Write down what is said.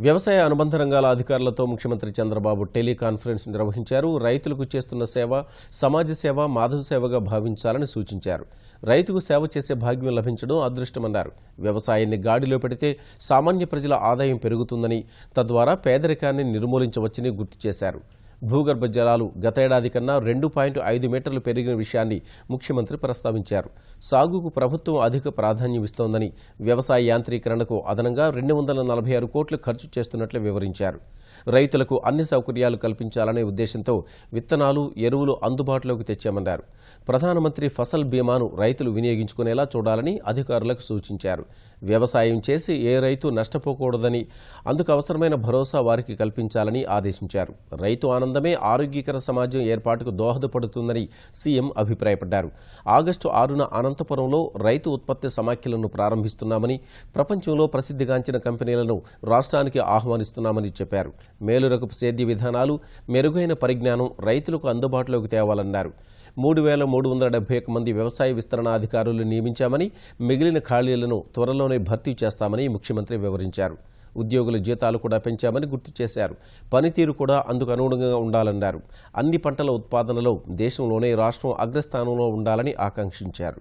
వ్యవసాయ అనుబంధ రంగాల అధికారులతో ముఖ్యమంత్రి చంద్రబాబు టెలికాన్ఫరెన్స్ నిర్వహించారు. రైతులకు చేస్తున్న సేవ సమాజ సేవ, మాధవ సేవగా భావించాలని సూచించారు. రైతుకు సేవ చేసే భాగ్యం లభించడం అదృష్టమన్నారు. వ్యవసాయాన్ని గాడిలో పెడితే సామాన్య ప్రజల ఆదాయం పెరుగుతుందని, తద్వారా పేదరికాన్ని నిర్మూలించవచ్చని గుర్తు చేశారు. భూగర్భ జలాలు గతేడాది కన్నా 2.5 మీటర్లు పెరిగిన విషయాన్ని ముఖ్యమంత్రి ప్రస్తావించారు. సాగుకు ప్రభుత్వం అధిక ప్రాధాన్యం ఇస్తోందని, వ్యవసాయ యాంత్రీకరణకు అదనంగా 246 కోట్లు ఖర్చు చేస్తున్నట్లు వివరించారు. రైతులకు అన్ని సౌకర్యాలు కల్పించాలనే ఉద్దేశంతో విత్తనాలు, ఎరువులు అందుబాటులోకి తెచ్చామన్నారు. ప్రధానమంత్రి ఫసల్ బీమాను రైతులు వినియోగించుకునేలా చూడాలని అధికారులకు సూచించారు. వ్యవసాయం చేసి ఏ రైతు నష్టపోకూడదని, అందుకు అవసరమైన భరోసా వారికి కల్పించాలని ఆదేశించారు. రైతు ఆనందమే ఆరోగ్యకర సమాజం ఏర్పాటుకు దోహదపడుతుందని సీఎం అభిప్రాయపడ్డారు. ఆగస్టు 6న అనంతపురంలో రైతు ఉత్పత్తి సమాఖ్యలను ప్రారంభిస్తున్నామని, ప్రపంచంలో ప్రసిద్ధిగాంచిన కంపెనీలను రాష్ట్రానికి ఆహ్వానిస్తున్నామని చెప్పారు. మేలురకపు సేద్య విధానాలు, మెరుగైన పరిజ్ఞానం రైతులకు అందుబాటులోకి తేవాలన్నారు. 3,371 మంది వ్యవసాయ విస్తరణ అధికారులు నియమించామని, మిగిలిన ఖాళీలను త్వరలోనే భర్తీ చేస్తామని ముఖ్యమంత్రి వివరించారు. ఉద్యోగుల జీతాలు కూడా పెంచామని గుర్తు చేశారు. పనితీరు కూడా అందుకు అనుగుణంగా ఉండాలన్నారు. అన్ని పంటల ఉత్పాదనలో దేశంలోనే రాష్ట్రం అగ్రస్థానంలో ఉండాలని ఆకాంక్షించారు.